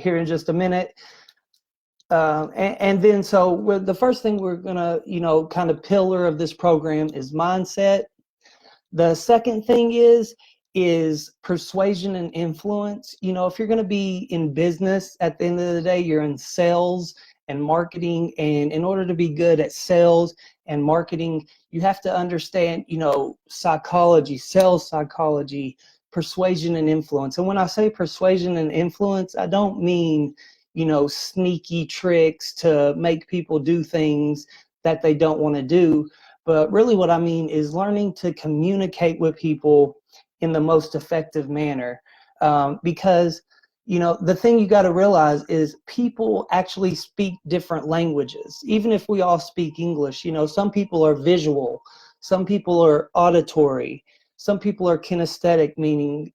here in just a minute. And then so the first thing we're gonna, kind of pillar of this program is mindset. The second thing is persuasion and influence. If you're going to be in business, at the end of the day, you're in sales and marketing. And in order to be good at sales and marketing, you have to understand, psychology, sales psychology, persuasion and influence. And when I say persuasion and influence, I don't mean, sneaky tricks to make people do things that they don't want to do. But really what I mean is learning to communicate with people in the most effective manner. Because, the thing you got to realize is people actually speak different languages. Even if we all speak English, some people are visual, some people are auditory, some people are kinesthetic, meaning,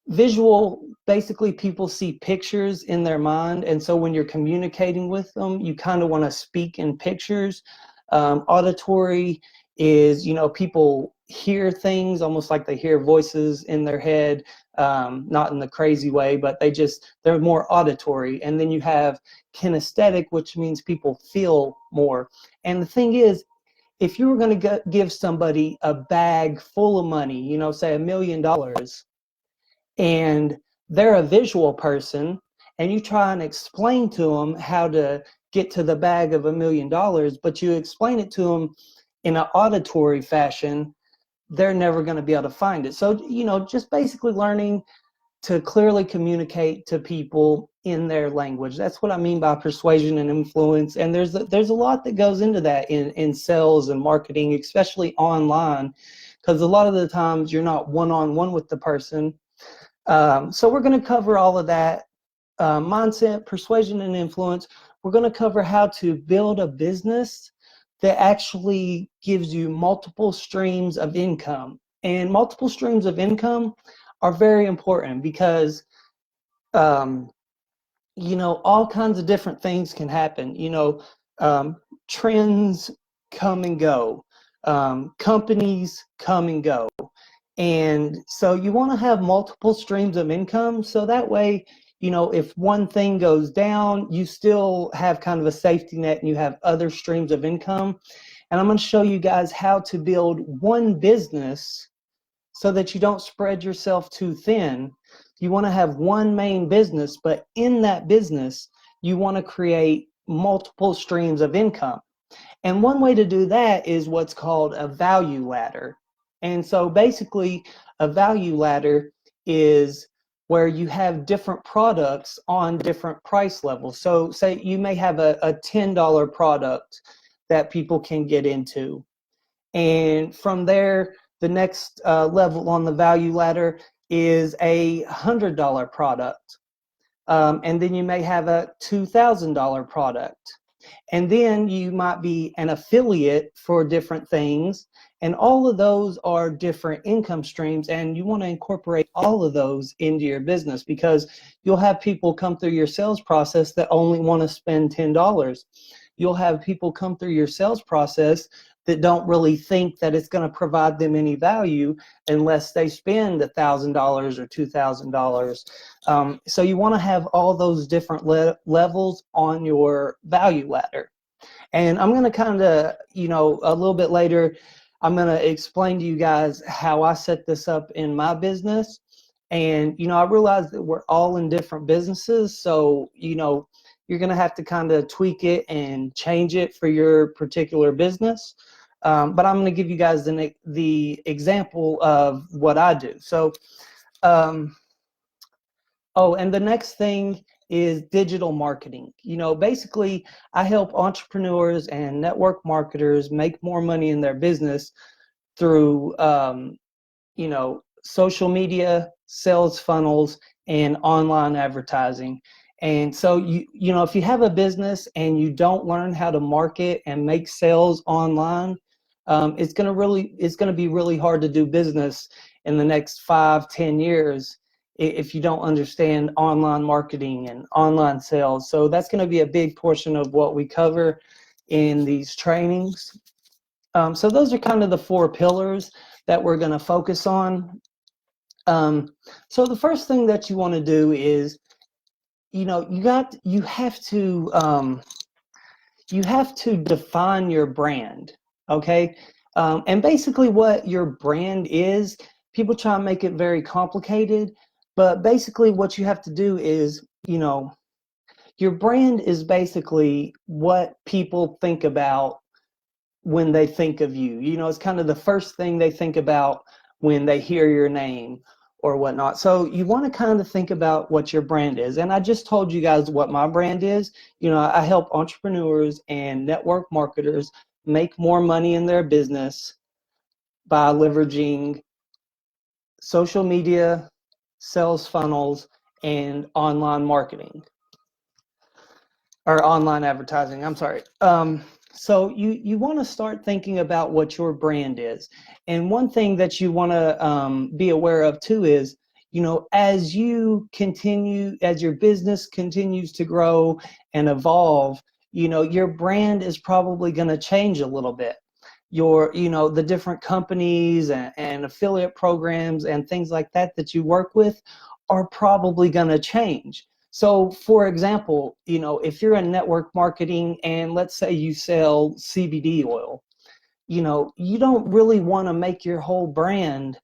visual, basically people see pictures in their mind, and so when you're communicating with them, you kind of want to speak in pictures. Auditory is, people hear things almost like they hear voices in their head, not in the crazy way, but they're more auditory. And then you have kinesthetic, which means people feel more. And the thing is, if you were going to give somebody a bag full of money, say $1 million, and they're a visual person, and you try and explain to them how to get to the bag of $1 million, but you explain it to them in an auditory fashion, they're never going to be able to find it. So, just basically learning to clearly communicate to people in their language. That's what I mean by persuasion and influence. And there's a lot that goes into that in sales and marketing, especially online, because a lot of the times you're not one-on-one with the person. So we're going to cover all of that, mindset, persuasion, and influence. We're going to cover how to build a business that actually gives you multiple streams of income. And multiple streams of income are very important because, all kinds of different things can happen. Trends come and go. Companies come and go. And so you want to have multiple streams of income, so that way, if one thing goes down, you still have kind of a safety net and you have other streams of income. And I'm going to show you guys how to build one business so that you don't spread yourself too thin. You want to have one main business, but in that business, you want to create multiple streams of income. And one way to do that is what's called a value ladder. And so basically, a value ladder is where you have different products on different price levels. So say you may have a $10 product that people can get into. And from there, the next level on the value ladder is a $100 product. And then you may have a $2,000 product. And then you might be an affiliate for different things. And all of those are different income streams. And you want to incorporate all of those into your business, because you'll have people come through your sales process that only want to spend $10. You'll have people come through your sales process that don't really think that it's going to provide them any value unless they spend $1,000 or $2,000. So you want to have all those different levels on your value ladder. And I'm going to kind of, a little bit later, I'm going to explain to you guys how I set this up in my business. And, I realize that we're all in different businesses. So, you're going to have to kind of tweak it and change it for your particular business. But I'm going to give you guys the example of what I do. So, and the next thing is digital marketing. Basically, I help entrepreneurs and network marketers make more money in their business through, social media, sales funnels, and online advertising. And so, if you have a business and you don't learn how to market and make sales online, it's going to be really hard to do business in the next 5-10 years if you don't understand online marketing and online sales. So that's going to be a big portion of what we cover in these trainings. So those are kind of the 4 pillars that we're going to focus on. So the first thing that you want to do is, you have to define your brand, okay? And basically what your brand is, people try and make it very complicated, but basically what you have to do is, your brand is basically what people think about when they think of you. It's kind of the first thing they think about when they hear your name or whatnot. So you want to kind of think about what your brand is. And I just told you guys what my brand is. I help entrepreneurs and network marketers make more money in their business by leveraging social media, sales funnels, and online marketing. Or online advertising, I'm sorry. So you want to start thinking about what your brand is. And one thing that you want to be aware of too is, as your business continues to grow and evolve, your brand is probably going to change a little bit. The different companies and affiliate programs and things like that you work with are probably going to change. So for example, if you're in network marketing and let's say you sell CBD oil, you don't really want to make your whole brand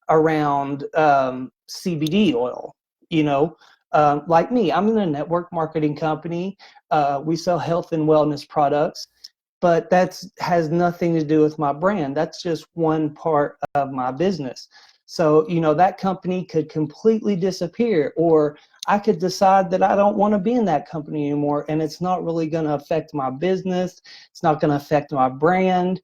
around CBD oil. Like me, I'm in a network marketing company. We sell health and wellness products, but that has nothing to do with my brand. That's just one part of my business. So, that company could completely disappear, or I could decide that I don't want to be in that company anymore, and it's not really going to affect my business. It's not going to affect my brand.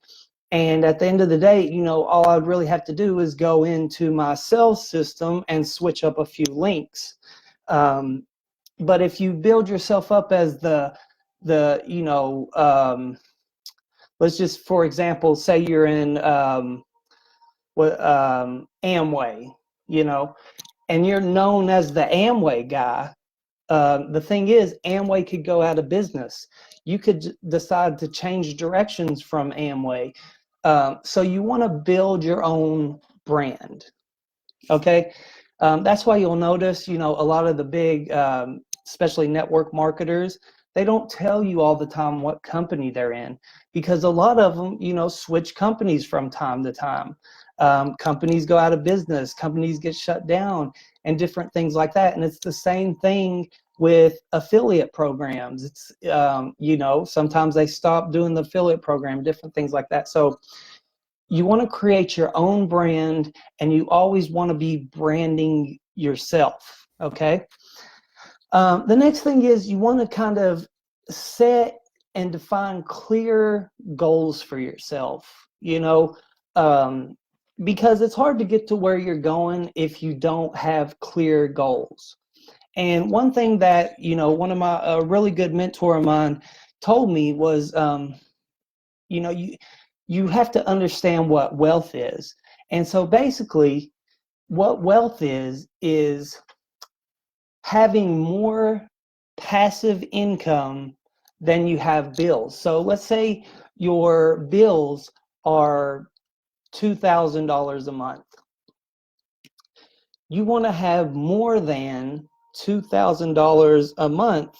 And at the end of the day, all I'd really have to do is go into my sales system and switch up a few links. But if you build yourself up as let's just, for example, say you're in Amway, and you're known as the Amway guy. The thing is, Amway could go out of business. You could decide to change directions from Amway. So you want to build your own brand. Okay, that's why you'll notice, a lot of the big, especially network marketers, they don't tell you all the time what company they're in, because a lot of them, switch companies from time to time. Companies go out of business, companies get shut down, and different things like that. And it's the same thing with affiliate programs. It's, sometimes they stop doing the affiliate program, different things like that. So you want to create your own brand, and you always want to be branding yourself, okay? The next thing is you want to kind of set and define clear goals for yourself, because it's hard to get to where you're going if you don't have clear goals. And one thing that, one of my, a really good mentor of mine told me was, you have to understand what wealth is. And so basically what wealth is having more passive income than you have bills. So let's say your bills are $2,000 a month. You want to have more than $2,000 a month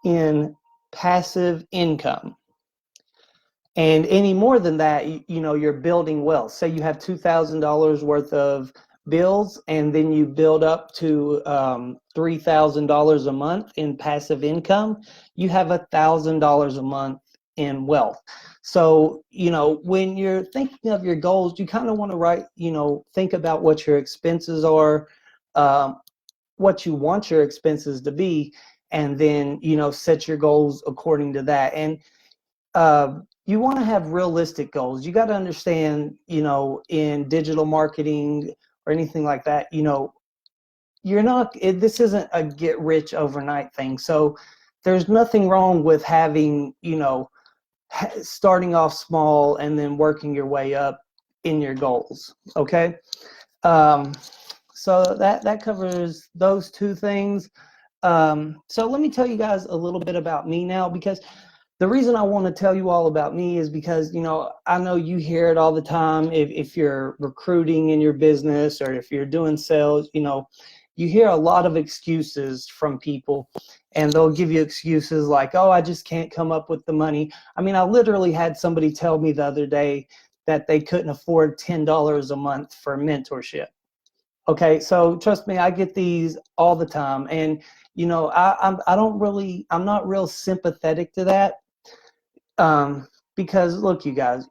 in passive income. And any more than that, you're building wealth. Say you have $2,000 worth of bills, and then you build up to $3,000 a month in passive income. You have $1,000 a month in wealth. So, when you're thinking of your goals, you kind of want to think about what your expenses are, what you want your expenses to be, and then, set your goals according to that. And you want to have realistic goals. You got to understand, in digital marketing or anything like that, this isn't a get rich overnight thing. So there's nothing wrong with having, starting off small and then working your way up in your goals. Okay. So that covers those two things. So let me tell you guys a little bit about me now, because the reason I want to tell you all about me is because, I know you hear it all the time. If you're recruiting in your business or if you're doing sales, you hear a lot of excuses from people, and they'll give you excuses like, oh, I just can't come up with the money. I mean, I literally had somebody tell me the other day that they couldn't afford $10 a month for mentorship. Okay, so trust me, I get these all the time, and I'm not real sympathetic to that, because look, you guys,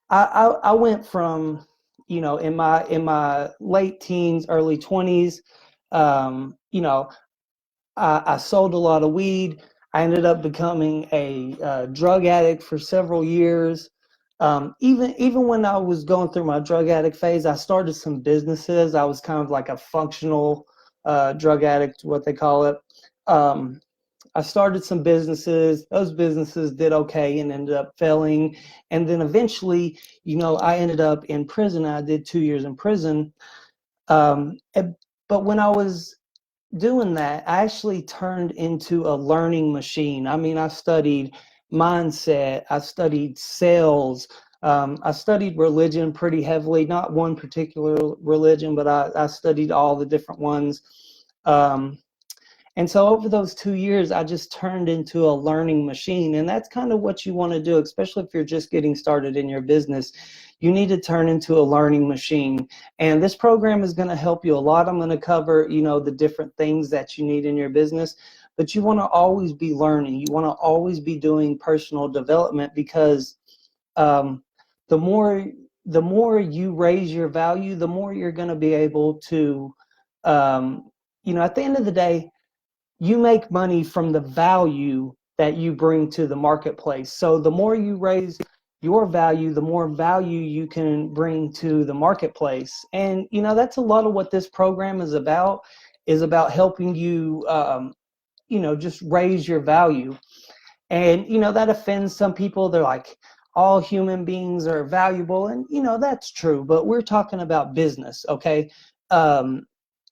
I went from, in my late teens, early 20s, I sold a lot of weed. I ended up becoming a drug addict for several years. Even when I was going through my drug addict phase, I started some businesses. I was kind of like a functional drug addict, what they call it. Um, I started some businesses. Those businesses did okay and ended up failing. And then eventually, I ended up in prison. I did 2 years in prison. Um, but when I was doing that, I actually turned into a learning machine. I mean, I studied mindset, I studied sales, I studied religion pretty heavily, not one particular religion, but I studied all the different ones. Um, and so over those 2 years, I just turned into a learning machine. And that's kind of what you want to do, especially if you're just getting started in your business. You need to turn into a learning machine. And this program is going to help you a lot. I'm going to cover, the different things that you need in your business. But you want to always be learning. You want to always be doing personal development, because um, the more you raise your value, the more you're going to be able to, at the end of the day, you make money from the value that you bring to the marketplace. So the more you raise your value, the more value you can bring to the marketplace. And, that's a lot of what this program is about helping you, just raise your value. And, that offends some people. They're like, all human beings are valuable. And, that's true. But we're talking about business, okay?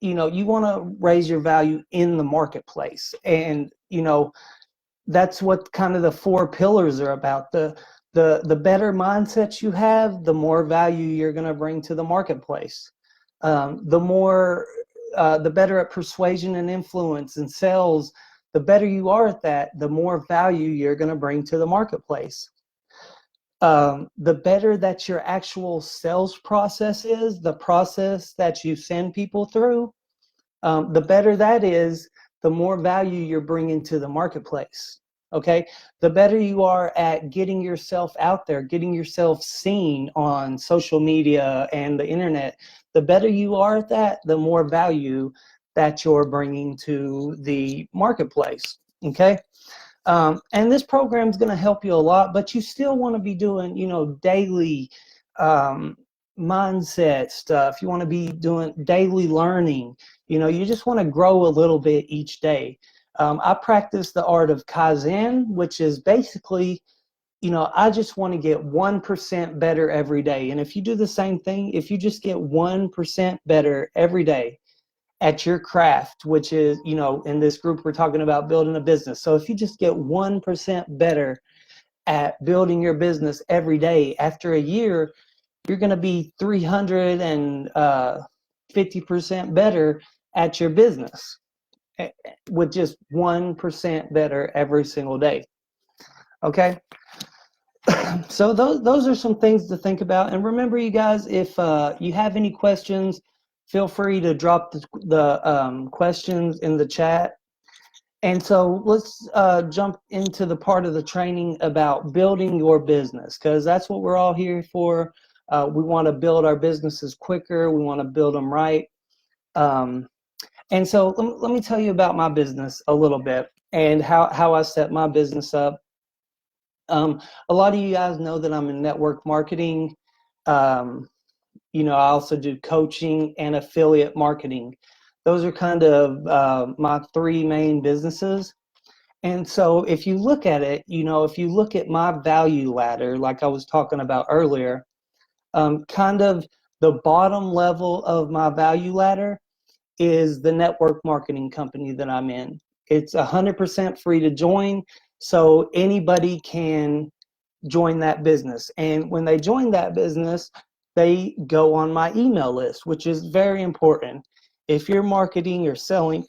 You want to raise your value in the marketplace. And, that's what kind of the four pillars are about. The better mindset you have, the more value you're going to bring to the marketplace. The better at persuasion and influence and sales, the better you are at that, the more value you're going to bring to the marketplace. The better that your actual sales process is, the process that you send people through, the better that is, the more value you're bringing to the marketplace. Okay, the better you are at getting yourself out there, getting yourself seen on social media and the internet, the better you are at that, the more value that you're bringing to the marketplace. Okay, and this program is going to help you a lot, but you still want to be doing, daily mindset stuff. You want to be doing daily learning. You just want to grow a little bit each day. I practice the art of Kaizen, which is basically, I just want to get 1% better every day. And if you do the same thing, if you just get 1% better every day at your craft, which is, in this group, we're talking about building a business. So if you just get 1% better at building your business every day, after a year, you're going to be 350% better at your business with just 1% better every single day. Okay. So those are some things to think about. And remember, you guys, if you have any questions, feel free to drop the questions in the chat. And so let's jump into the part of the training about building your business, because that's what we're all here for. We want to build our businesses quicker. We want to build them right. And so let me tell you about my business a little bit and how I set my business up. A lot of you guys know that I'm in network marketing. I also do coaching and affiliate marketing. Those are kind of my three main businesses. And so if you look at it, if you look at my value ladder, like I was talking about earlier, kind of the bottom level of my value ladder is the network marketing company that I'm in. It's 100% free to join. So anybody can join that business. And when they join that business, they go on my email list, which is very important. If you're marketing or selling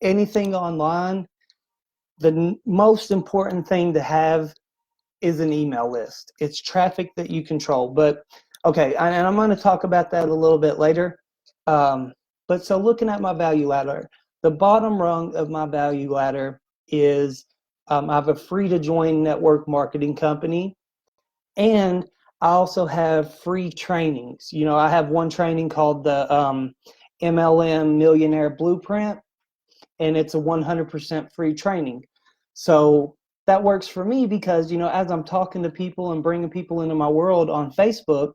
anything online, the most important thing to have is an email list. It's traffic that you control. But okay, and I'm going to talk about that a little bit later. But so looking at my value ladder, the bottom rung of my value ladder is I have a free to join network marketing company, and I also have free trainings. You know, I have one training called the MLM Millionaire Blueprint, and it's a 100% free training. So that works for me because, you know, as I'm talking to people and bringing people into my world on Facebook,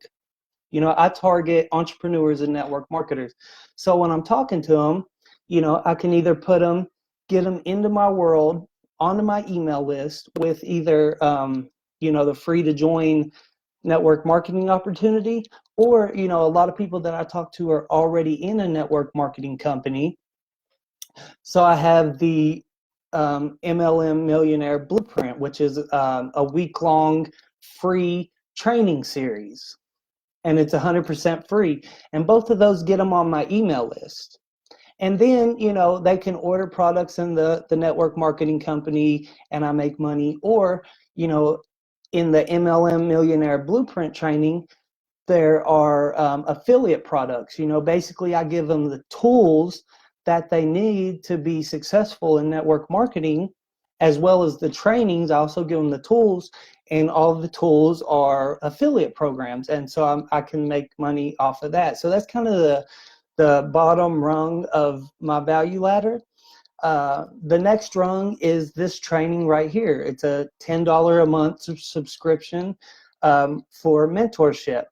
you know, I target entrepreneurs and network marketers. So when I'm talking to them, you know, I can either get them into my world, onto my email list with either, you know, the free to join network marketing opportunity, or, you know, a lot of people that I talk to are already in a network marketing company. So I have the MLM Millionaire Blueprint, which is a week-long free training series, and it's 100% free. And both of those get them on my email list. And then, you know, they can order products in the network marketing company and I make money. Or, you know, in the MLM Millionaire Blueprint training, there are affiliate products. You know, basically I give them the tools that they need to be successful in network marketing, as well as the trainings. I also give them the tools, and all of the tools are affiliate programs, and so I can make money off of that. So that's kind of the bottom rung of my value ladder. The next rung is this training right here. It's a $10 a month subscription for mentorship.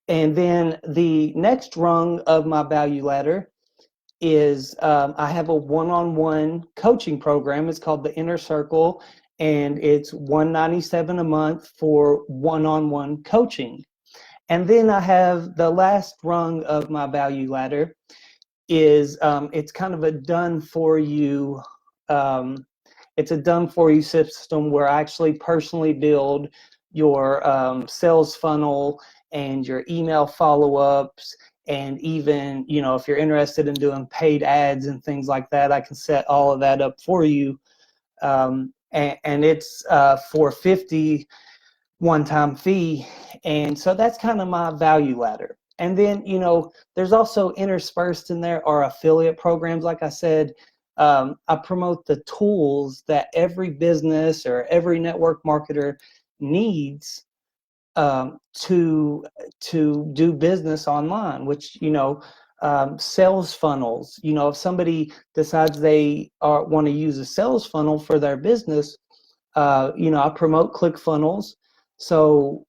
And then the next rung of my value ladder is I have a one-on-one coaching program. It's called the Inner Circle, and it's $197 a month for one-on-one coaching. And then I have the last rung of my value ladder is it's kind of a done for you. It's a done for you system where I actually personally build your sales funnel and your email follow-ups, and even, you know, if you're interested in doing paid ads and things like that, I can set all of that up for you. And it's for 50 one-time fee. And so that's kind of my value ladder. And then, you know, there's also interspersed in there are affiliate programs. Like I said, I promote the tools that every business or every network marketer needs to do business online, which, you know, sales funnels. You know, if somebody decides they want to use a sales funnel for their business, you know, I promote ClickFunnels. So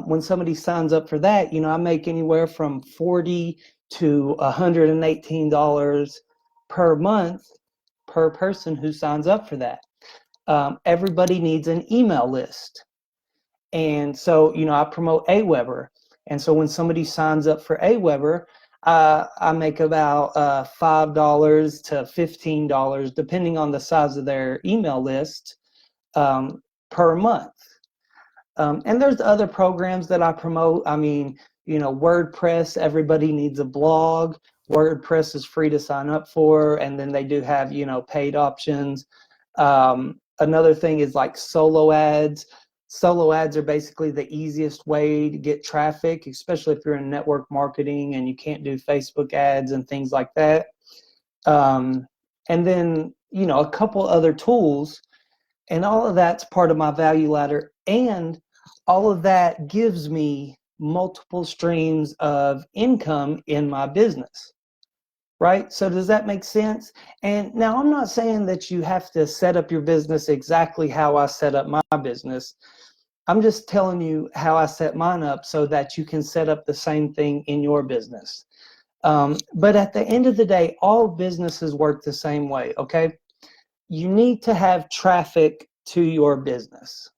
when somebody signs up for that, you know, I make anywhere from $40 to $118 per month per person who signs up for that. Everybody needs an email list. And so, you know, I promote Aweber. And so when somebody signs up for Aweber, I make about $5 to $15, depending on the size of their email list, per month. And there's other programs that I promote. I mean, you know, WordPress, everybody needs a blog. WordPress is free to sign up for, and then they do have, you know, paid options. Another thing is like solo ads. Solo ads are basically the easiest way to get traffic, especially if you're in network marketing and you can't do Facebook ads and things like that. And then, you know, a couple other tools, and all of that's part of my value ladder. And all of that gives me multiple streams of income in my business. Right? So does that make sense? And now I'm not saying that you have to set up your business exactly how I set up my business. I'm just telling you how I set mine up so that you can set up the same thing in your business. But at the end of the day, all businesses work the same way, okay? You need to have traffic to your business.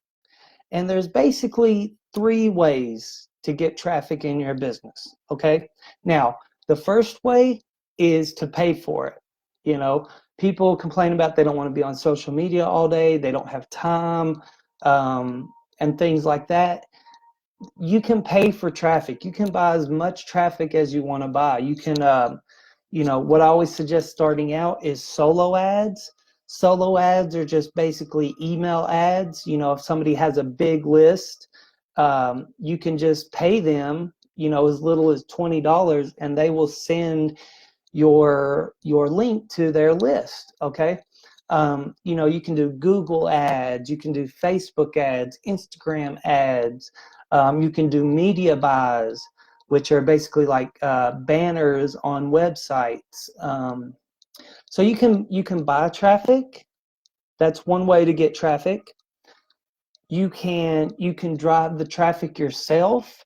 And there's basically 3 ways to get traffic in your business, okay? Now, the first way is to pay for it. You know, people complain about they don't want to be on social media all day, they don't have time, and things like that. You can pay for traffic. You can buy as much traffic as you want to buy. You can, what I always suggest starting out is solo ads. Solo ads are just basically email ads. If somebody has a big list, you can just pay them, as little as $20, and they will send your link to their list. Okay. You can do Google ads, you can do Facebook ads, Instagram ads, you can do media buys, which are basically like banners on websites. So you can buy traffic. That's one way to get traffic. You can drive the traffic yourself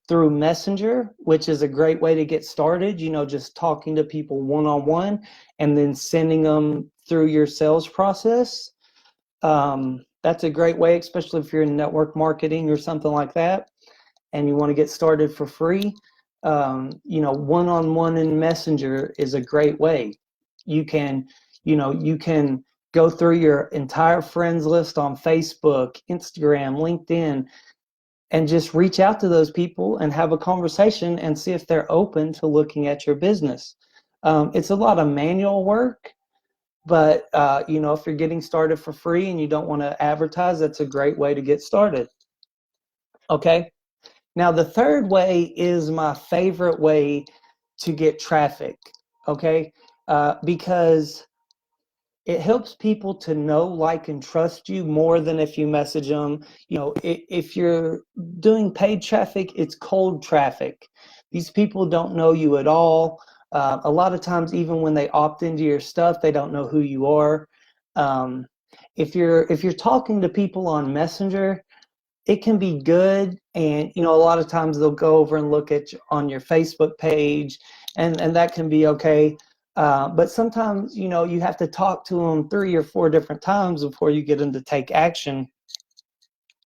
through Messenger, which is a great way to get started. Just talking to people one-on-one and then sending them through your sales process. That's a great way, especially if you're in network marketing or something like that, and you want to get started for free. One-on-one in Messenger is a great way. You can go through your entire friends list on Facebook, Instagram, LinkedIn, and just reach out to those people and have a conversation and see if they're open to looking at your business. It's a lot of manual work, but if you're getting started for free and you don't want to advertise, that's a great way to get started. Okay. Now, the third way is my favorite way to get traffic. Okay. Because it helps people to know, like, and trust you more than if you message them. If you're doing paid traffic, it's cold traffic. These people don't know you at all. A lot of times, even when they opt into your stuff, they don't know who you are. Um, if you're talking to people on Messenger, it can be good, and a lot of times they'll go over and look at on your Facebook page, and that can be okay. But sometimes you have to talk to them 3 or 4 different times before you get them to take action.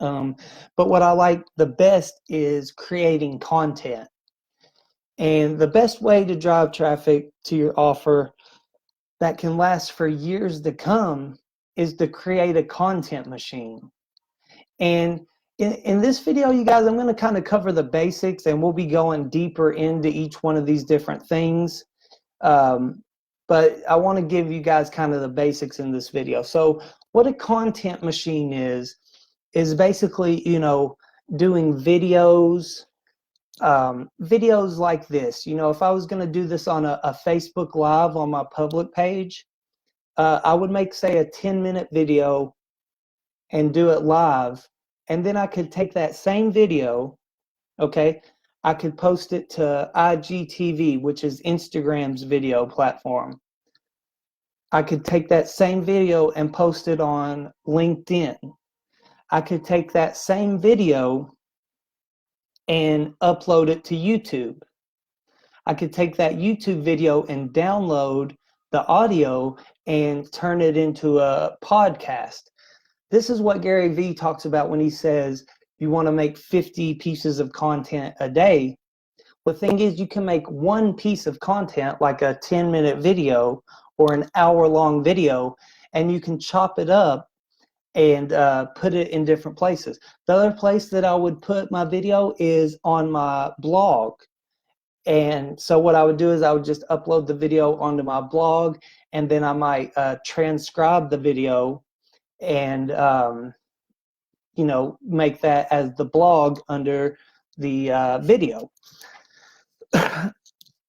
But what I like the best is creating content, and the best way to drive traffic to your offer that can last for years to come is to create a content machine. And in this video, you guys, I'm going to kind of cover the basics, and we'll be going deeper into each one of these different things. But I want to give you guys kind of the basics in this video. So what a content machine is basically, doing videos, videos like this. If I was going to do this on a Facebook Live on my public page, I would make, say, a 10-minute video and do it live. And then I could take that same video, okay, I could post it to IGTV, which is Instagram's video platform. I could take that same video and post it on LinkedIn. I could take that same video and upload it to YouTube. I could take that YouTube video and download the audio and turn it into a podcast. This is what Gary Vee talks about when he says you want to make 50 pieces of content a day. The thing is, you can make one piece of content, like a 10-minute video or an hour-long video, and you can chop it up and put it in different places. The other place that I would put my video is on my blog. And so what I would do is I would just upload the video onto my blog, and then I might transcribe the video and make that as the blog under the video.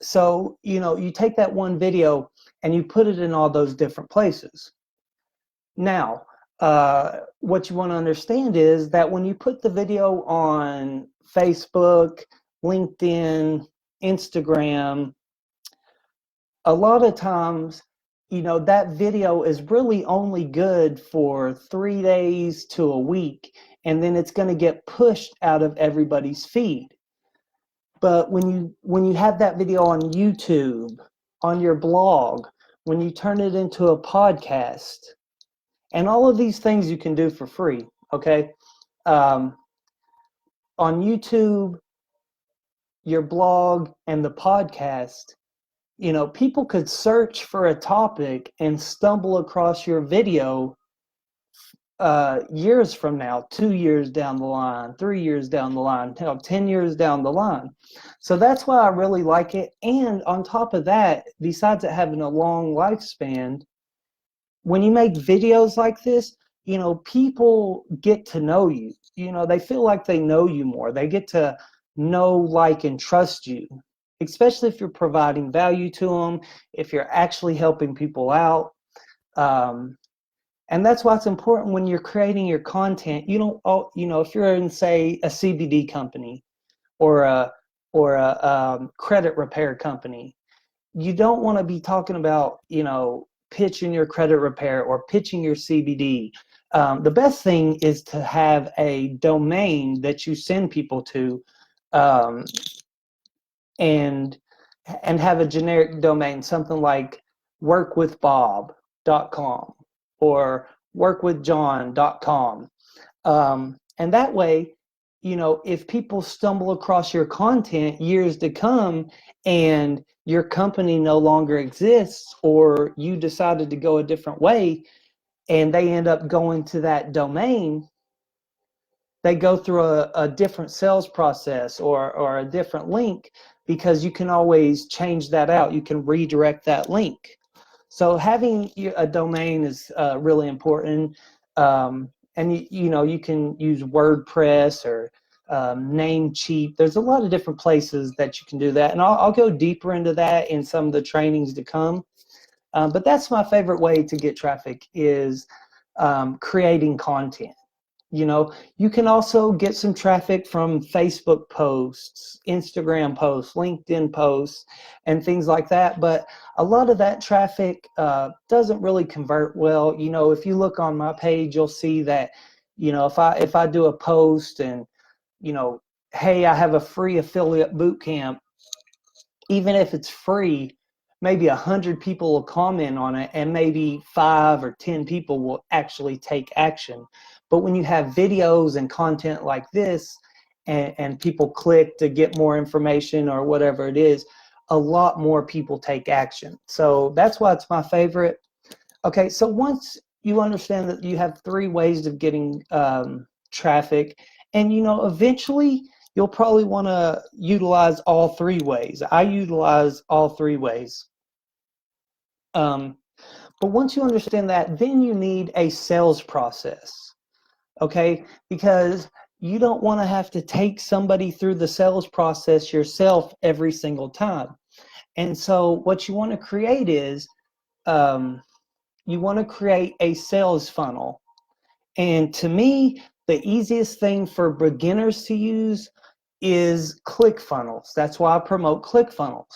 So you take that one video and you put it in all those different places. Now what you want to understand is that when you put the video on Facebook, LinkedIn, Instagram, a lot of times that video is really only good for 3 days to a week, and then it's going to get pushed out of everybody's feed. But when you have that video on YouTube, on your blog, when you turn it into a podcast, and all of these things you can do for free, okay? On YouTube, your blog, and the podcast, people could search for a topic and stumble across your video years from now, 2 years down the line, 3 years down the line, 10 years down the line. So that's why I really like it. And on top of that, besides it having a long lifespan, when you make videos like this, people get to know you. They feel like they know you more. They get to know, like, and trust you, especially if you're providing value to them, if you're actually helping people out. And that's why it's important when you're creating your content. You don't, if you're in, say, a CBD company or a credit repair company, you don't want to be talking about, pitching your credit repair or pitching your CBD. The best thing is to have a domain that you send people to, and have a generic domain, something like workwithbob.com or workwithjohn.com. And that way, if people stumble across your content years to come and your company no longer exists, or you decided to go a different way and they end up going to that domain, they go through a different sales process or a different link, because you can always change that out. You can redirect that link. So having a domain is really important. And you can use WordPress or Namecheap. There's a lot of different places that you can do that, and I'll go deeper into that in some of the trainings to come. But that's my favorite way to get traffic, is creating content. You can also get some traffic from Facebook posts, Instagram posts, LinkedIn posts, and things like that. But a lot of that traffic doesn't really convert well. If you look on my page, you'll see that, if I do a post and, hey, I have a free affiliate boot camp, even if it's free, maybe 100 people will comment on it, and maybe 5 or 10 people will actually take action. But when you have videos and content like this, and people click to get more information or whatever it is, a lot more people take action. So that's why it's my favorite. Okay, so once you understand that you have 3 ways of getting traffic, and eventually you'll probably want to utilize all 3 ways. I utilize all 3 ways. But once you understand that, then you need a sales process, okay? Because you don't want to have to take somebody through the sales process yourself every single time. And so what you want to create is, you want to create a sales funnel. And to me, the easiest thing for beginners to use is ClickFunnels. That's why I promote ClickFunnels.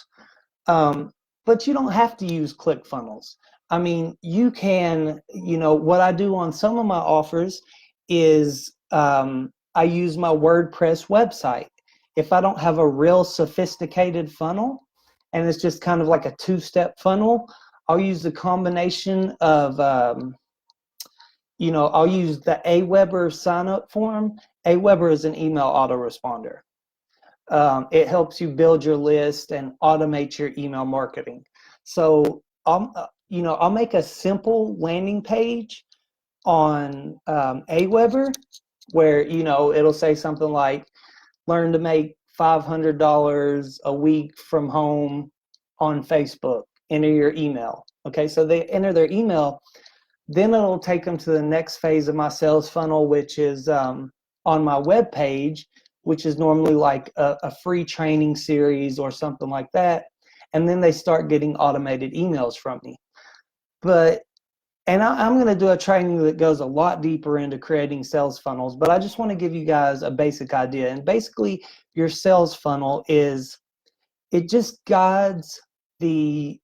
But you don't have to use ClickFunnels. I mean, you can, what I do on some of my offers is I use my WordPress website. If I don't have a real sophisticated funnel, and it's just kind of like a 2-step funnel, I'll use the combination of, I'll use the Aweber sign-up form. Aweber is an email autoresponder. It helps you build your list and automate your email marketing. So I'll make a simple landing page on Aweber, where it'll say something like, learn to make $500 a week from home on Facebook. Enter your email. Okay, so they enter their email. Then it'll take them to the next phase of my sales funnel, which is on my web page, which is normally like a free training series or something like that. And then they start getting automated emails from me. And I'm going to do a training that goes a lot deeper into creating sales funnels, but I just want to give you guys a basic idea. And basically, your sales funnel it just guides the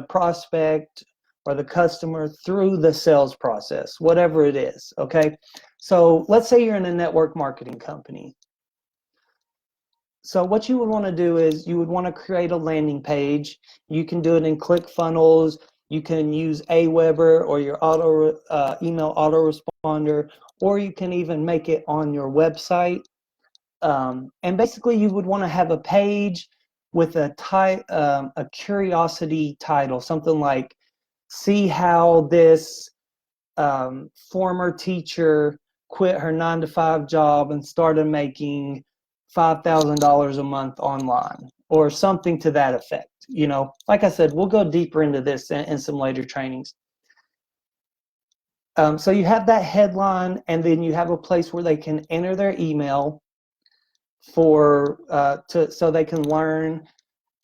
prospect or the customer through the sales process, whatever it is, okay? So let's say you're in a network marketing company. So what you would want to do is you would want to create a landing page. You can do it in ClickFunnels. You can use Aweber or your email autoresponder, or you can even make it on your website. And basically, you would want to have a page with a curiosity title, something like, see how this former teacher quit her 9-to-5 job and started making $5,000 a month online, or something to that effect. You know, like I said, we'll go deeper into this in some later trainings. So you have that headline, and then you have a place where they can enter their email for so they can learn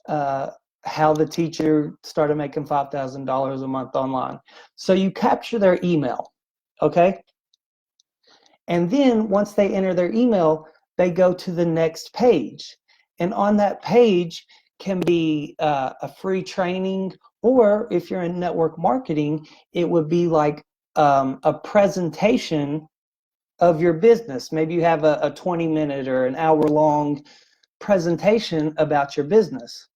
how the teacher started making $5,000 a month online. So you capture their email, okay? And then once they enter their email, they go to the next page. And on that page can be a free training, or if you're in network marketing, it would be like a presentation of your business. Maybe you have a 20-minute or an hour-long presentation about your business.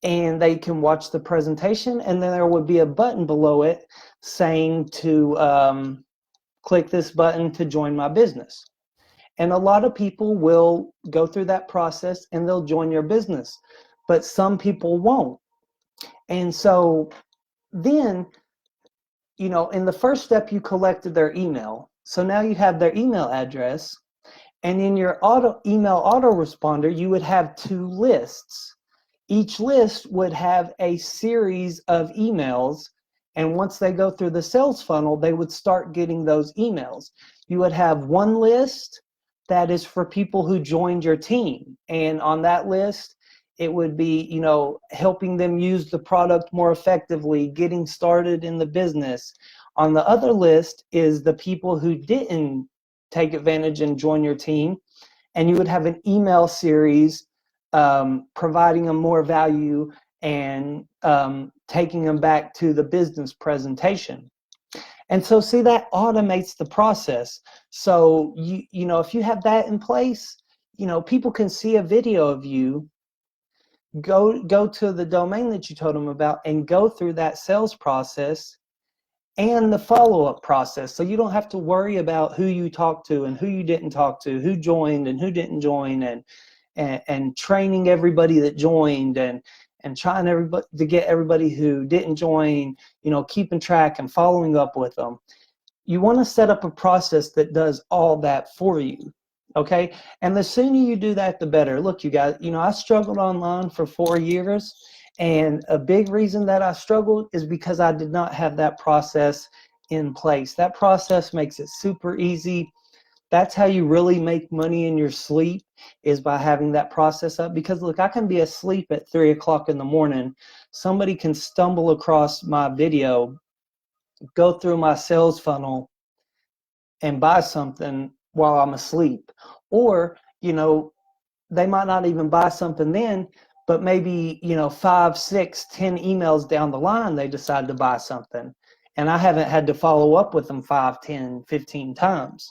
And they can watch the presentation, and then there would be a button below it saying to click this button to join my business. And a lot of people will go through that process and they'll join your business, but some people won't. And so then, you know, in the first step, you collected their email. So now you have their email address, and in your email autoresponder, you would have 2 lists. Each list would have a series of emails, and once they go through the sales funnel, they would start getting those emails. You would have one list that is for people who joined your team, and on that list, it would be, you know, helping them use the product more effectively, getting started in the business. On the other list is the people who didn't take advantage and join your team, and you would have an email series providing them more value and taking them back to the business presentation. And so, see, that automates the process. So you know, if you have that in place, you know, people can see a video of you, go to the domain that you told them about, and go through that sales process and the follow-up process. So you don't have to worry about who you talked to and who you didn't talk to, who joined and who didn't join, and training everybody that joined, and trying everybody to get everybody who didn't join, you know, keeping track and following up with them. You want to set up a process that does all that for you, okay? And the sooner you do that, the better. Look, you guys, you know, I struggled online for 4 years, and a big reason that I struggled is because I did not have that process in place. That process makes it super easy. That's how you really make money in your sleep, is by having that process up. Because look, I can be asleep at 3 o'clock in the morning. Somebody can stumble across my video, go through my sales funnel, and buy something while I'm asleep. Or, you know, they might not even buy something then, but maybe, you know, 5, 6, 10 emails down the line, they decide to buy something. And I haven't had to follow up with them 5, 10, 15 times.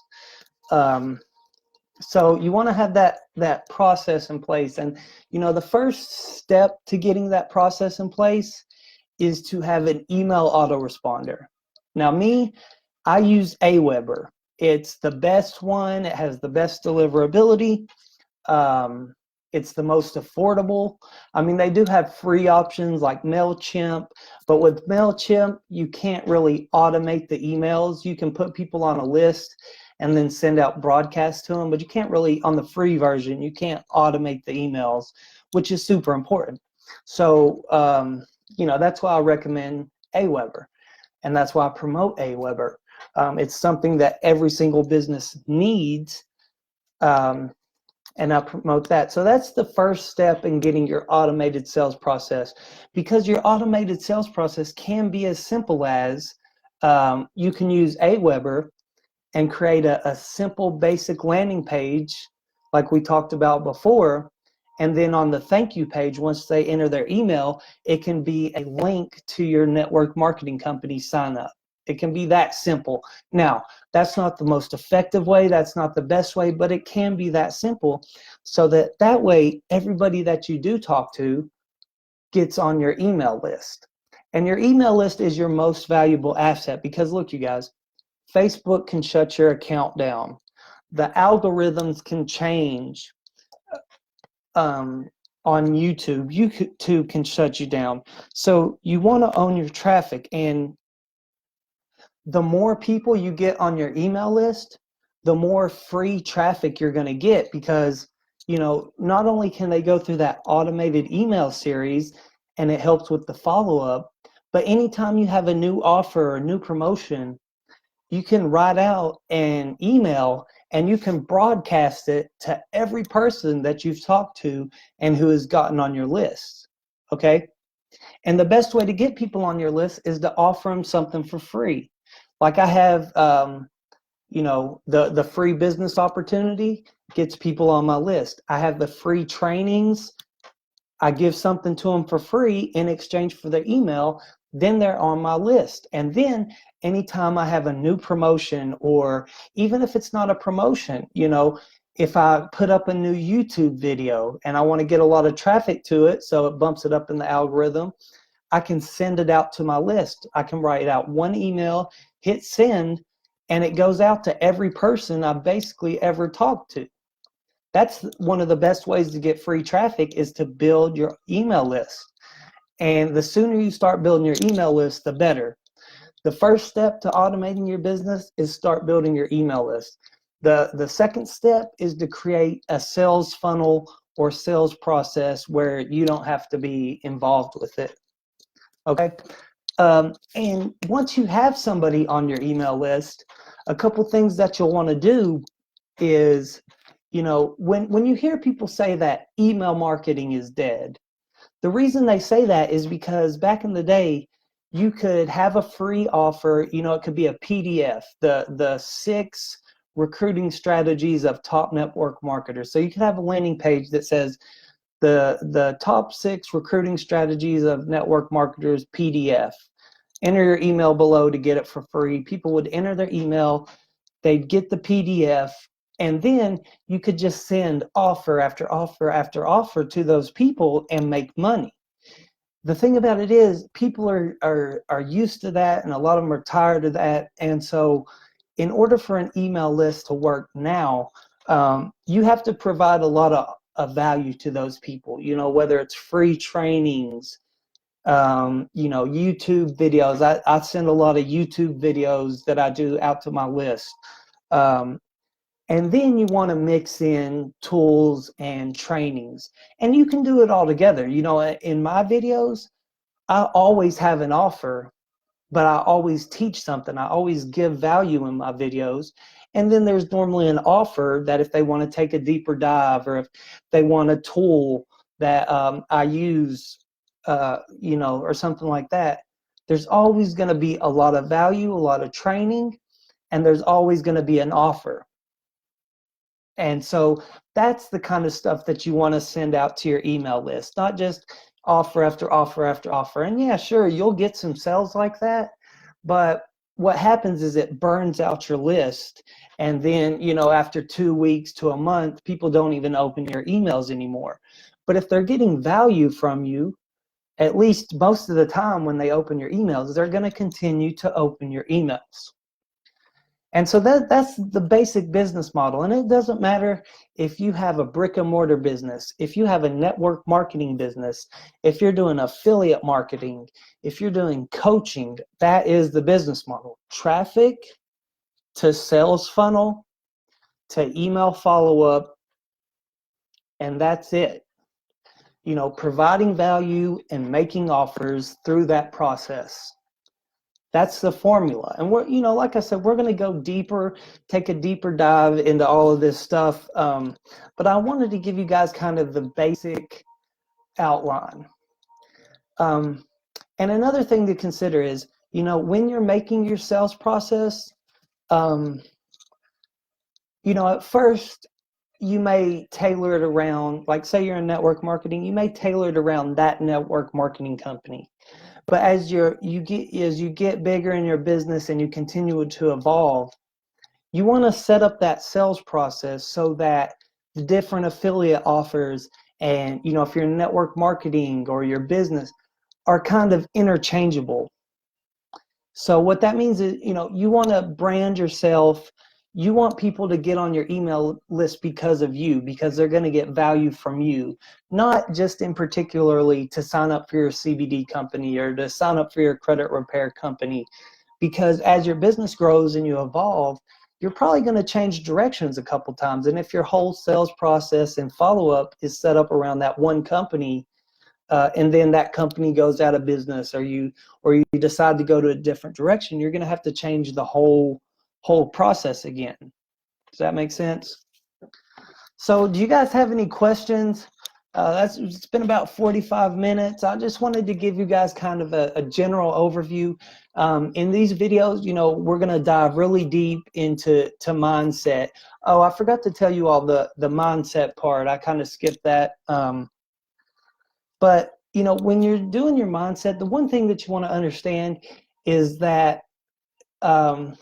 So you want to have that process in place. And, you know, the first step to getting that process in place is to have an email autoresponder. Now, I use Aweber. It's the best one. It has the best deliverability. It's the most affordable. I mean, they do have free options like MailChimp, but with MailChimp, you can't really automate the emails. You can put people on a list and then send out broadcasts to them, but you can't really, on the free version, you can't automate the emails, which is super important. So, you know, that's why I recommend Aweber, and that's why I promote Aweber. It's something that every single business needs, and I promote that. So that's the first step in getting your automated sales process, because your automated sales process can be as simple as you can use Aweber and create a simple basic landing page like we talked about before, and then on the thank you page, once they enter their email, it can be a link to your network marketing company sign up. It can be that simple. Now, that's not the most effective way, that's not the best way, but it can be that simple, so that way everybody that you do talk to gets on your email list. And your email list is your most valuable asset, because look, you guys, Facebook can shut your account down. The algorithms can change. on YouTube. YouTube can shut you down. So you want to own your traffic, and the more people you get on your email list, the more free traffic you're going to get, because not only can they go through that automated email series and it helps with the follow-up, but anytime you have a new offer or new promotion, you can write out an email and you can broadcast it to every person that you've talked to and who has gotten on your list. Okay? And the best way to get people on your list is to offer them something for free. Like I have, the free business opportunity gets people on my list. I have the free trainings. I give something to them for free in exchange for their email. Then they're on my list. And then anytime I have a new promotion, or even if it's not a promotion, if I put up a new YouTube video and I want to get a lot of traffic to it, so it bumps it up in the algorithm, I can send it out to my list. I can write out one email, hit send, and it goes out to every person I've basically ever talked to. That's one of the best ways to get free traffic, is to build your email list. And the sooner you start building your email list, the better. The first step to automating your business is start building your email list. The second step is to create a sales funnel or sales process where you don't have to be involved with it. Okay. And once you have somebody on your email list, a couple things that you'll want to do is, when you hear people say that email marketing is dead, the reason they say that is because back in the day, you could have a free offer. It could be a PDF, the 6 recruiting strategies of top network marketers. So you could have a landing page that says the top 6 recruiting strategies of network marketers PDF. Enter your email below to get it for free. People would enter their email, they'd get the PDF, and then you could just send offer after offer after offer to those people and make money. The thing about it is, people are used to that, and a lot of them are tired of that. And so in order for an email list to work now, you have to provide a lot of value to those people, whether it's free trainings, YouTube videos. I send a lot of YouTube videos that I do out to my list. And then you want to mix in tools and trainings, and you can do it all together. In my videos, I always have an offer, but I always teach something. I always give value in my videos. And then there's normally an offer that if they want to take a deeper dive, or if they want a tool that I use, or something like that, there's always going to be a lot of value, a lot of training, and there's always going to be an offer. And so that's the kind of stuff that you want to send out to your email list, not just offer after offer after offer. And yeah, sure, you'll get some sales like that, but what happens is it burns out your list. And then, after 2 weeks to a month, people don't even open your emails anymore. But if they're getting value from you, at least most of the time when they open your emails, they're going to continue to open your emails. And so that's the basic business model. And it doesn't matter if you have a brick and mortar business, if you have a network marketing business, if you're doing affiliate marketing, if you're doing coaching, that is the business model. Traffic to sales funnel to email follow-up, and that's it. Providing value and making offers through that process. That's the formula. And we're, like I said, we're going to go deeper, take a deeper dive into all of this stuff. But I wanted to give you guys kind of the basic outline. And another thing to consider is, when you're making your sales process, at first you may tailor it around, like say you're in network marketing, you may tailor it around that network marketing company. But as you get bigger in your business and you continue to evolve, you want to set up that sales process so that the different affiliate offers and, if you're in network marketing or your business, are kind of interchangeable. So what that means is, you want to brand yourself, you want people to get on your email list because of you, because they're going to get value from you, not just in particularly to sign up for your CBD company or to sign up for your credit repair company. Because as your business grows and you evolve, you're probably going to change directions a couple times. And if your whole sales process and follow-up is set up around that one company, and then that company goes out of business, or you decide to go to a different direction, you're going to have to change the whole process again. Does that make sense? So do you guys have any questions? It's been about 45 minutes. I just wanted to give you guys kind of a general overview. In these videos, we're going to dive really deep into mindset. Oh, I forgot to tell you all the mindset part. I kind of skipped that. But when you're doing your mindset, the one thing that you want to understand is that the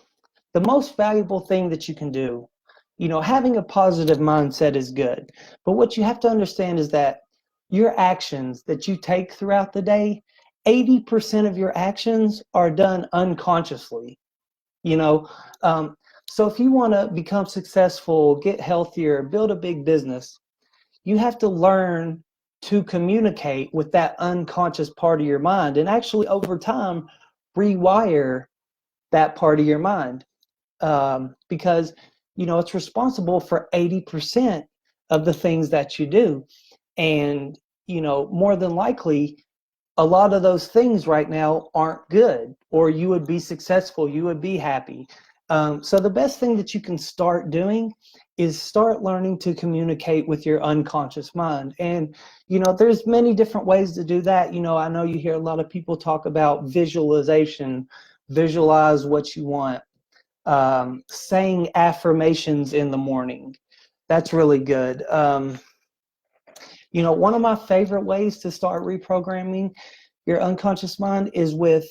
most valuable thing that you can do, having a positive mindset is good. But what you have to understand is that your actions that you take throughout the day, 80% of your actions are done unconsciously. So if you want to become successful, get healthier, build a big business, you have to learn to communicate with that unconscious part of your mind, and actually over time rewire that part of your mind, because it's responsible for 80% of the things that you do. And more than likely a lot of those things right now aren't good, or you would be successful, you would be happy. So the best thing that you can start doing is start learning to communicate with your unconscious mind. And there's many different ways to do that. I know you hear a lot of people talk about visualization, visualize what you want, saying affirmations in the morning. That's really good. One of my favorite ways to start reprogramming your unconscious mind is with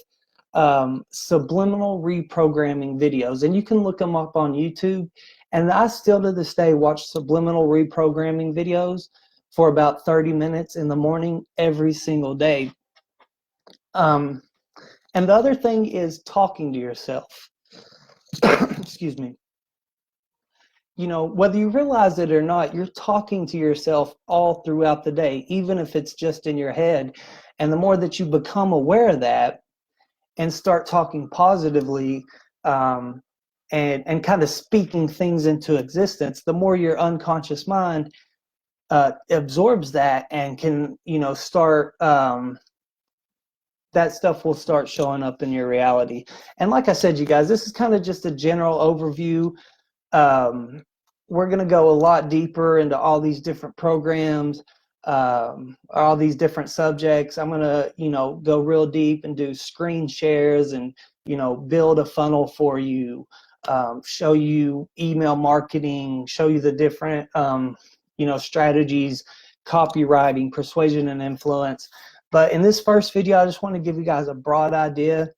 subliminal reprogramming videos, and you can look them up on YouTube. And I still to this day watch subliminal reprogramming videos for about 30 minutes in the morning every single day. And the other thing is talking to yourself. Excuse me. Whether you realize it or not, you're talking to yourself all throughout the day, even if it's just in your head. And the more that you become aware of that and start talking positively, and kind of speaking things into existence, the more your unconscious mind absorbs that and can, start, that stuff will start showing up in your reality. And like I said, you guys, this is kind of just a general overview. We're going to go a lot deeper into all these different programs, all these different subjects. I'm going to, go real deep and do screen shares and, build a funnel for you, show you email marketing, show you the different, strategies, copywriting, persuasion, and influence. But in this first video, I just want to give you guys a broad idea.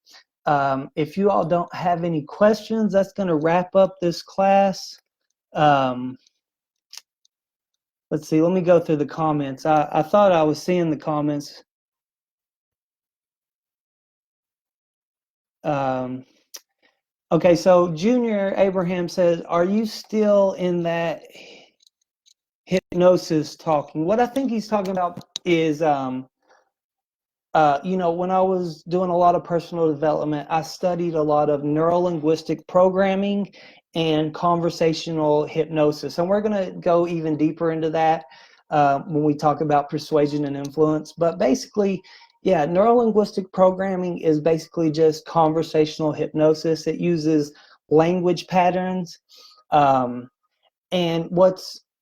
If you all don't have any questions, that's going to wrap up this class. Let's see, let me go through the comments. I thought I was seeing the comments. Okay, so Junior Abraham says, are you still in that hypnosis talking? What I think he's talking about is, when I was doing a lot of personal development, I studied a lot of neuro-linguistic programming and conversational hypnosis. And we're going to go even deeper into that when we talk about persuasion and influence. But basically, yeah, neuro-linguistic programming is basically just conversational hypnosis. It uses language patterns. And what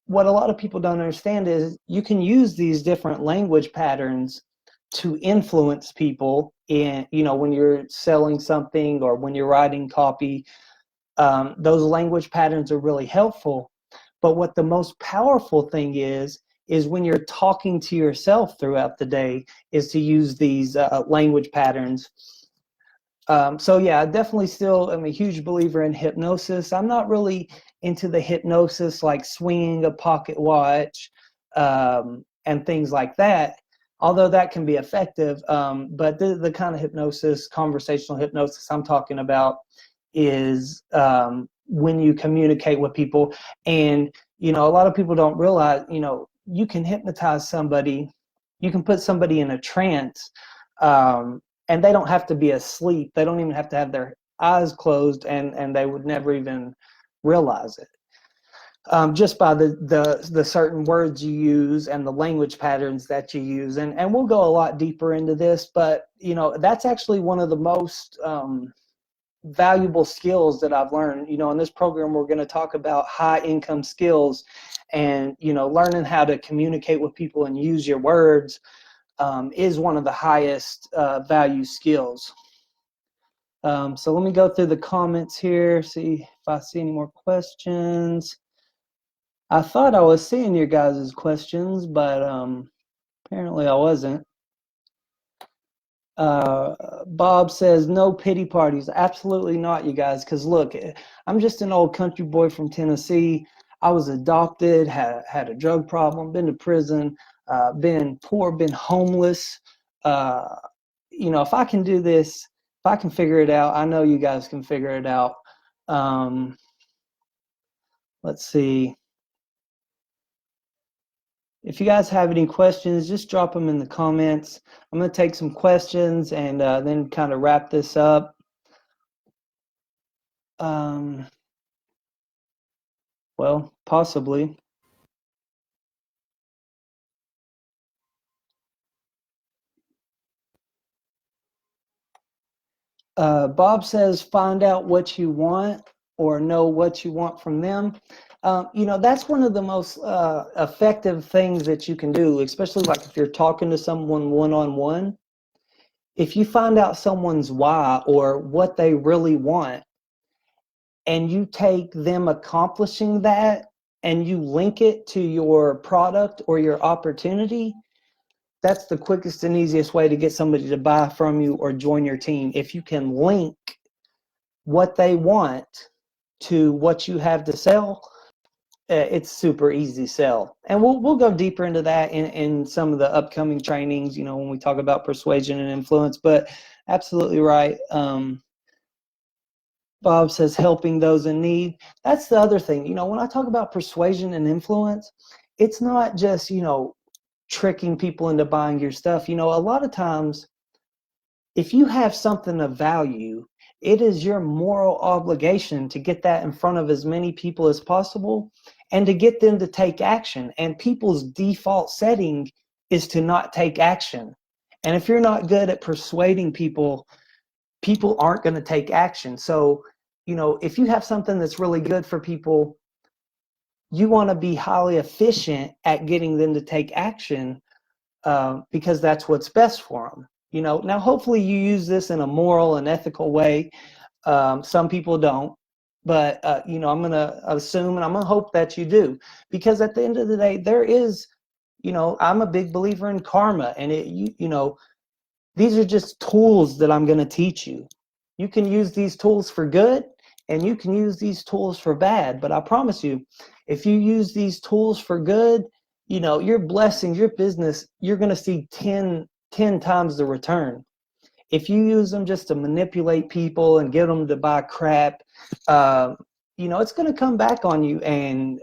a lot of people don't understand is you can use these different language patterns to influence people in, when you're selling something or when you're writing copy. Those language patterns are really helpful. But what the most powerful thing is when you're talking to yourself throughout the day, is to use these language patterns. So yeah, I definitely still am a huge believer in hypnosis. I'm not really into the hypnosis like swinging a pocket watch and things like that, although that can be effective. But the kind of hypnosis, conversational hypnosis I'm talking about is when you communicate with people. And, you know, a lot of people don't realize, you know, you can hypnotize somebody, you can put somebody in a trance, and they don't have to be asleep. They don't even have to have their eyes closed, and they would never even realize it. Just by the certain words you use and the language patterns that you use. And we'll go a lot deeper into this, but, you know, that's actually one of the most valuable skills that I've learned. You know, in this program, we're going to talk about high income skills, and, you know, learning how to communicate with people and use your words is one of the highest value skills. So let me go through the comments here, see if I see any more questions. I thought I was seeing your guys' questions, but apparently I wasn't. Bob says, no pity parties. Absolutely not, you guys, because look, I'm just an old country boy from Tennessee. I was adopted, had a drug problem, been to prison, been poor, been homeless. You know, if I can do this, if I can figure it out, I know you guys can figure it out. Let's see. If you guys have any questions, just drop them in the comments. I'm going to take some questions and then kind of wrap this up. Well, possibly. Bob says, find out what you want or know what you want from them. You know, that's one of the most effective things that you can do, especially like if you're talking to someone one-on-one. If you find out someone's why or what they really want, and you take them accomplishing that and you link it to your product or your opportunity, that's the quickest and easiest way to get somebody to buy from you or join your team. If you can link what they want to what you have to sell, it's super easy sell. And we'll go deeper into that in some of the upcoming trainings, you know, when we talk about persuasion and influence. But absolutely right. Bob says, helping those in need. That's the other thing. You know, when I talk about persuasion and influence, it's not just, you know, tricking people into buying your stuff. You know, a lot of times, if you have something of value, it is your moral obligation to get that in front of as many people as possible and to get them to take action. And people's default setting is to not take action. And if you're not good at persuading people, people aren't going to take action. So, you know, if you have something that's really good for people, you want to be highly efficient at getting them to take action, because that's what's best for them. You know, now hopefully you use this in a moral and ethical way. Some people don't, but you know, I'm going to assume and I'm going to hope that you do, because at the end of the day, there is, you know, I'm a big believer in karma, and you know, these are just tools that I'm going to teach you. You can use these tools for good and you can use these tools for bad. But I promise you, if you use these tools for good, you know, your blessings, your business, you're going to see 10 times the return. If you use them just to manipulate people and get them to buy crap, you know, it's going to come back on you. And,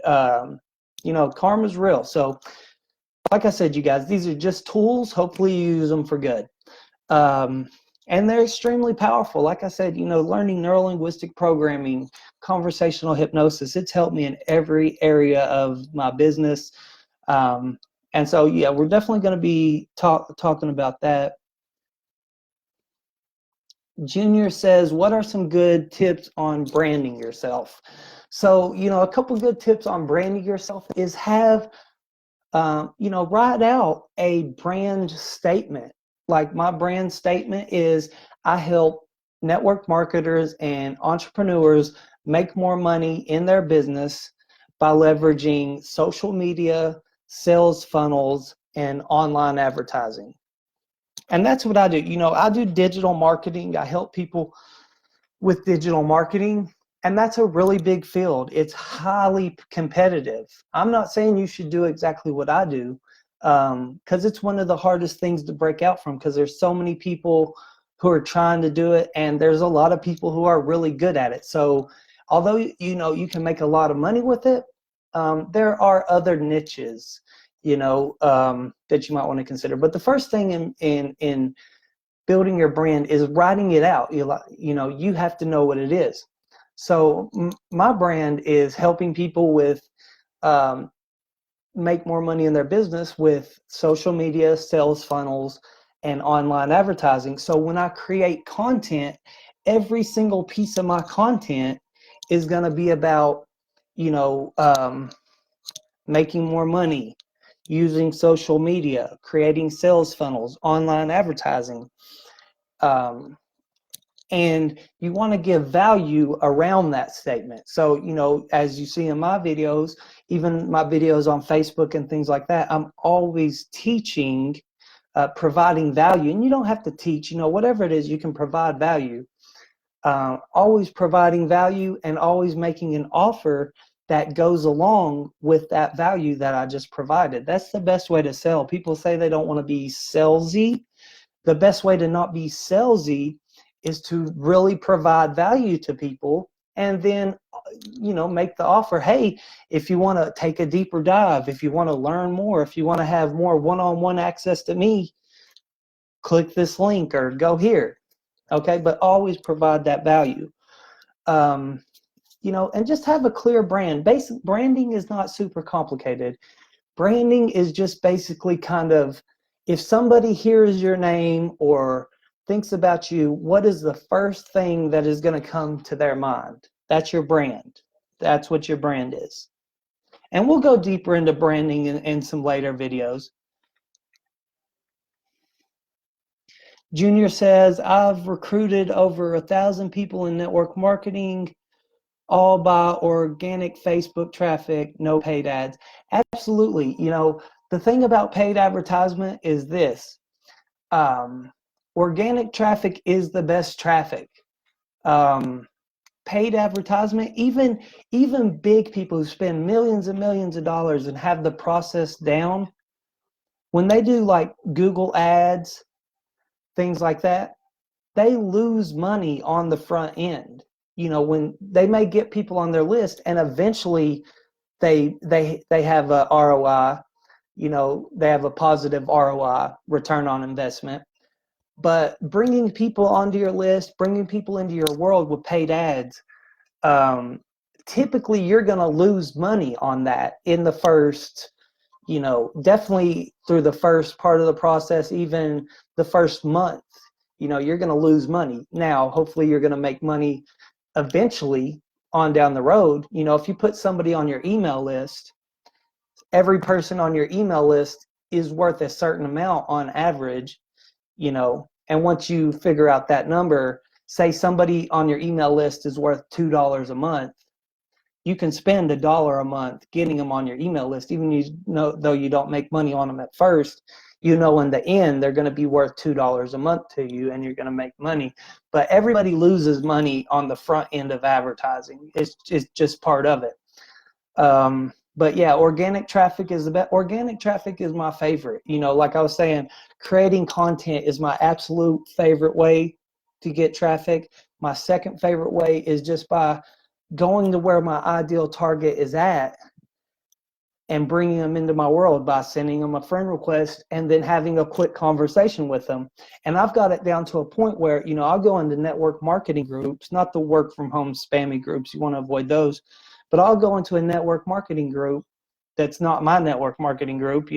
you know, karma's real. So like I said, you guys, these are just tools. Hopefully you use them for good. And they're extremely powerful. Like I said, you know, learning neurolinguistic programming, conversational hypnosis, it's helped me in every area of my business. And so, yeah, we're definitely going to be talking about that. Junior says, what are some good tips on branding yourself? So, you know, a couple good tips on branding yourself is have, you know, write out a brand statement. Like my brand statement is, I help network marketers and entrepreneurs make more money in their business by leveraging social media, sales funnels, and online advertising. And that's what I do. You know, I do digital marketing. I help people with digital marketing. And that's a really big field. It's highly competitive. I'm not saying you should do exactly what I do, because it's one of the hardest things to break out from, because there's so many people who are trying to do it, and there's a lot of people who are really good at it. So although you can make a lot of money with it, there are other niches, that you might want to consider. But the first thing in building your brand is writing it out. You have to know what it is. So my brand is helping people with make more money in their business with social media, sales funnels, and online advertising. So when I create content, every single piece of my content is going to be about, making more money, using social media, creating sales funnels, online advertising. And you want to give value around that statement. So, as you see in my videos, even my videos on Facebook and things like that, I'm always teaching, providing value. And you don't have to teach, whatever it is, you can provide value. Always providing value and always making an offer that goes along with that value that I just provided. That's the best way to sell. People say they don't want to be salesy. The best way to not be salesy is to really provide value to people, and then make the offer. Hey, if you want to take a deeper dive, if you want to learn more, if you want to have more one-on-one access to me, click this link or go here. Okay, but always provide that value. And just have a clear brand. Basic branding is not super complicated. Branding is just basically kind of, if somebody hears your name or thinks about you, what is the first thing that is going to come to their mind? That's your brand. That's what your brand is. And we'll go deeper into branding in some later videos. Junior says, I've recruited over 1,000 people in network marketing, all by organic Facebook traffic, no paid ads. Absolutely. The thing about paid advertisement is this. Organic traffic is the best traffic. Paid advertisement, even big people who spend millions and millions of dollars and have the process down, when they do like Google ads, things like that, they lose money on the front end. When they may get people on their list and eventually they have a ROI, they have a positive ROI, return on investment. But bringing people onto your list, bringing people into your world with paid ads, typically you're going to lose money on that in the first, definitely through the first part of the process, even the first month, you're going to lose money. Now, hopefully you're going to make money eventually on down the road. If you put somebody on your email list, every person on your email list is worth a certain amount on average, and once you figure out that number, say somebody on your email list is worth $2 a month, you can spend $1 a month getting them on your email list, even though you don't make money on them at first. In the end, they're going to be worth $2 a month to you, and you're going to make money. But everybody loses money on the front end of advertising. It's just part of it. But yeah, organic traffic is the best. Organic traffic is my favorite. Like I was saying, creating content is my absolute favorite way to get traffic. My second favorite way is just by going to where my ideal target is at and bringing them into my world by sending them a friend request and then having a quick conversation with them. And I've got it down to a point where, I'll go into network marketing groups, not the work from home spammy groups. You want to avoid those. But I'll go into a network marketing group that's not my network marketing group.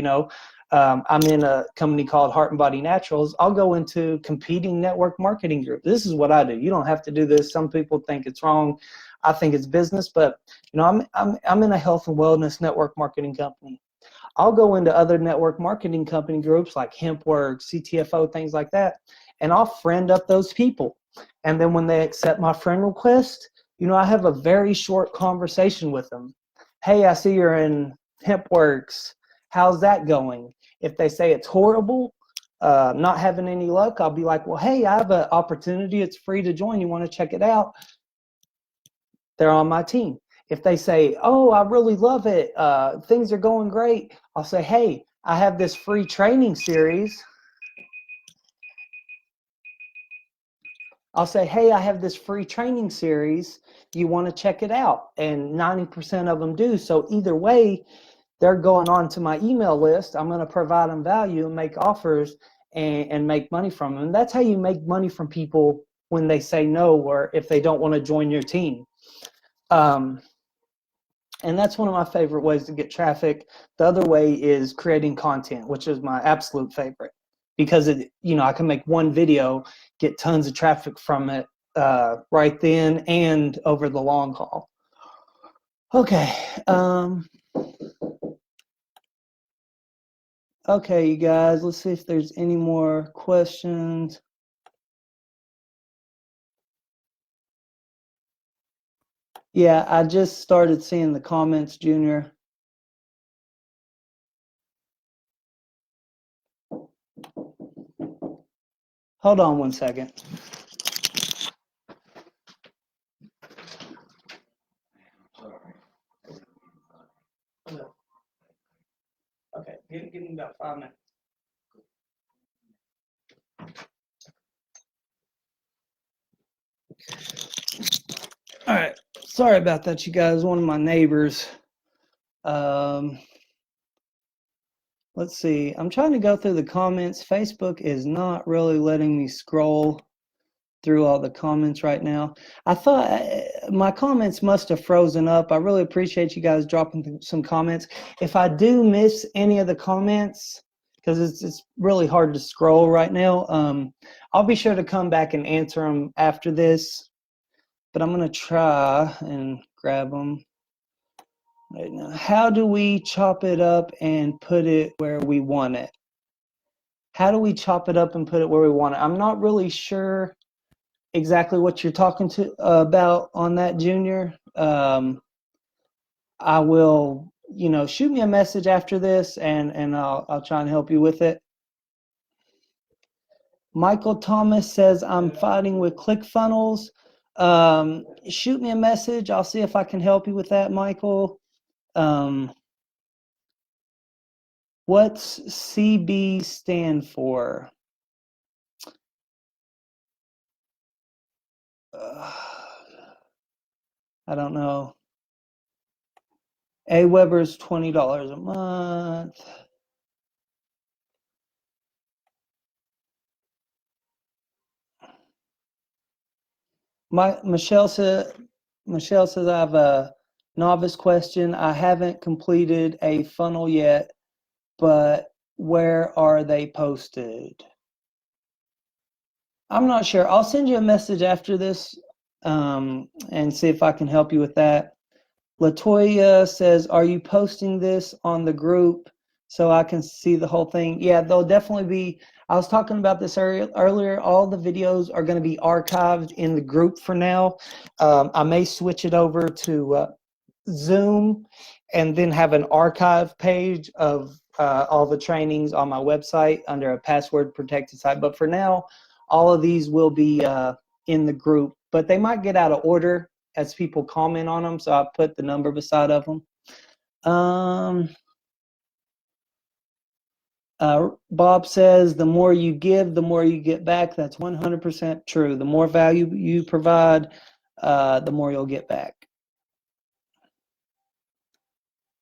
I'm in a company called Heart and Body Naturals. I'll go into competing network marketing groups. This is what I do. You don't have to do this. Some people think it's wrong. I think it's business, but I'm in a health and wellness network marketing company. I'll go into other network marketing company groups like HempWorks, CTFO, things like that, and I'll friend up those people. And then when they accept my friend request, I have a very short conversation with them. Hey, I see you're in HempWorks. How's that going? If they say it's horrible, not having any luck, I'll be like, well, hey, I have an opportunity. It's free to join. You want to check it out? They're on my team. If they say, oh, I really love it, things are going great, I'll say, hey, I have this free training series. I'll say, hey, I have this free training series. You want to check it out? And 90% of them do. So either way, they're going on to my email list. I'm going to provide them value and make offers and make money from them. And that's how you make money from people when they say no or if they don't want to join your team. And that's one of my favorite ways to get traffic. The other way is creating content, which is my absolute favorite, because I can make one video, get tons of traffic from it right then and over the long haul. Okay. Okay, you guys, let's see if there's any more questions. Yeah, I just started seeing the comments, Junior. Hold on one second. Okay, give me about 5 minutes. All right, sorry about that, you guys. One of my neighbors. Let's see. I'm trying to go through the comments. Facebook is not really letting me scroll through all the comments right now. I thought my comments must have frozen up. I really appreciate you guys dropping some comments. If I do miss any of the comments, because it's really hard to scroll right now, I'll be sure to come back and answer them after this. But I'm going to try and grab them right now. How do we chop it up and put it where we want it? How do we chop it up and put it where we want it? I'm not really sure exactly what you're talking to about on that, Junior. I will, shoot me a message after this, and I'll try and help you with it. Michael Thomas says, I'm fighting with ClickFunnels. Shoot me a message. I'll see if I can help you with that, Michael. What's CB stand for? I don't know. Weber's $20 a month. Michelle says I have a novice question. I haven't completed a funnel yet, but where are they posted? I'm not sure. I'll send you a message after this and see if I can help you with that. Latoya says, are you posting this on the group so I can see the whole thing? Yeah, they'll definitely be. I was talking about this earlier. All the videos are going to be archived in the group for now. I may switch it over to Zoom and then have an archive page of all the trainings on my website under a password protected site. But for now, all of these will be in the group, but they might get out of order as people comment on them, so I put the number beside of them. Bob says, the more you give, the more you get back. That's 100% true. The more value you provide, the more you'll get back.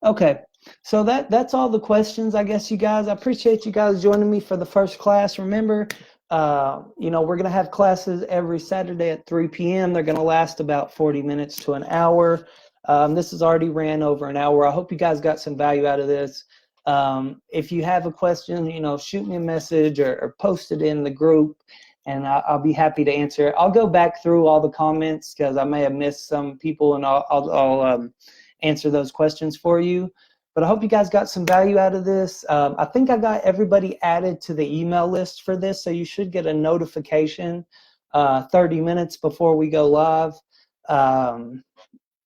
Okay, so that's all the questions, I guess, you guys. I appreciate you guys joining me for the first class. Remember, we're going to have classes every Saturday at 3 p.m. They're going to last about 40 minutes to an hour. This has already ran over an hour. I hope you guys got some value out of this. If you have a question, shoot me a message or post it in the group, and I'll be happy to answer it. I'll go back through all the comments because I may have missed some people, and I'll answer those questions for you. But I hope you guys got some value out of this. I think I got everybody added to the email list for this, so you should get a notification 30 minutes before we go live.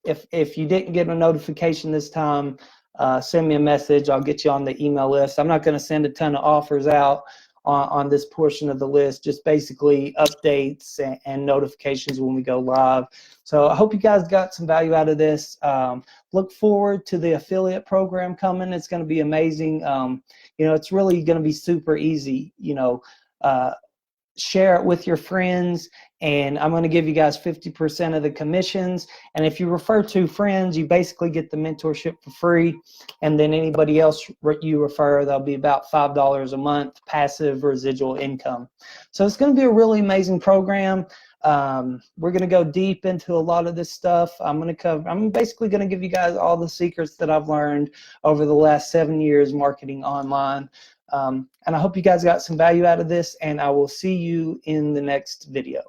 If you didn't get a notification this time, send me a message. I'll get you on the email list. I'm not going to send a ton of offers out on this portion of the list, just basically updates and notifications when we go live. So I hope you guys got some value out of this. Look forward to the affiliate program coming. It's going to be amazing. It's really going to be super easy. share it with your friends, and I'm going to give you guys 50% of the commissions. And if you refer 2 friends, you basically get the mentorship for free. And then anybody else you refer, that'll be about $5 a month passive residual income. So it's going to be a really amazing program. We're going to go deep into a lot of this stuff. I'm basically going to give you guys all the secrets that I've learned over the last 7 years marketing online. And I hope you guys got some value out of this, and I will see you in the next video.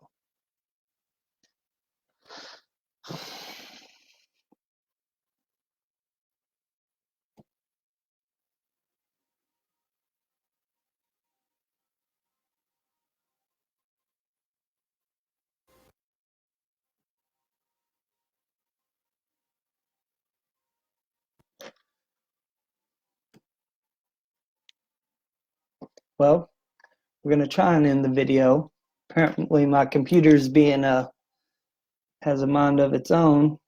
Well, we're going to try and end the video. Apparently my computer's being has a mind of its own.